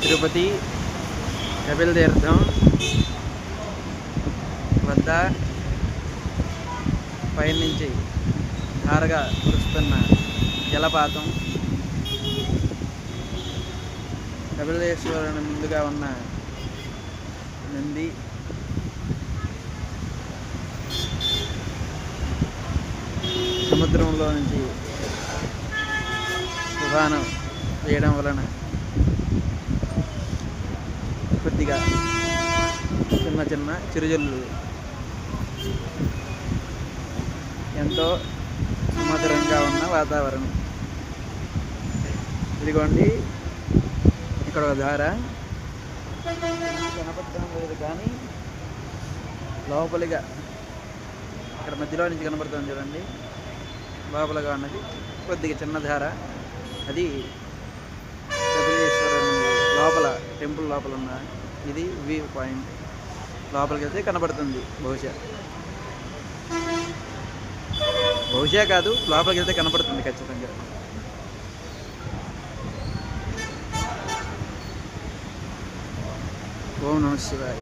తిరుపతి కపిల తీర్థం వద్ద పైనుంచి ధారగా కురుస్తున్న జలపాతం, కపిలేశ్వరుని ముందుగా ఉన్న నంది, సముద్రంలో నుంచి తుఫాను వేయడం వలన కొద్దిగా చిన్న చిన్న చిరుజల్లు ఎంతో సుమధురంగా ఉన్న వాతావరణం. ఇదిగోండి ఇక్కడ ఒక ధార కనపడటం లేదు కానీ లోపలిగా ఇక్కడ మధ్యలో నుంచి కనపడుతుంది చూడండి. లోపలగా ఉన్నది కొద్దిగా చిన్న ధార. అది కపిలేశ్వరుని లోపల టెంపుల్ లోపల ఉన్న ఇది వ్యూ పాయింట్. లోపలికి వెళ్తే కనపడుతుంది. బహుశా కాదు, లోపలికి వెళ్తే కనపడుతుంది ఖచ్చితంగా. ఓం నమః శివాయ.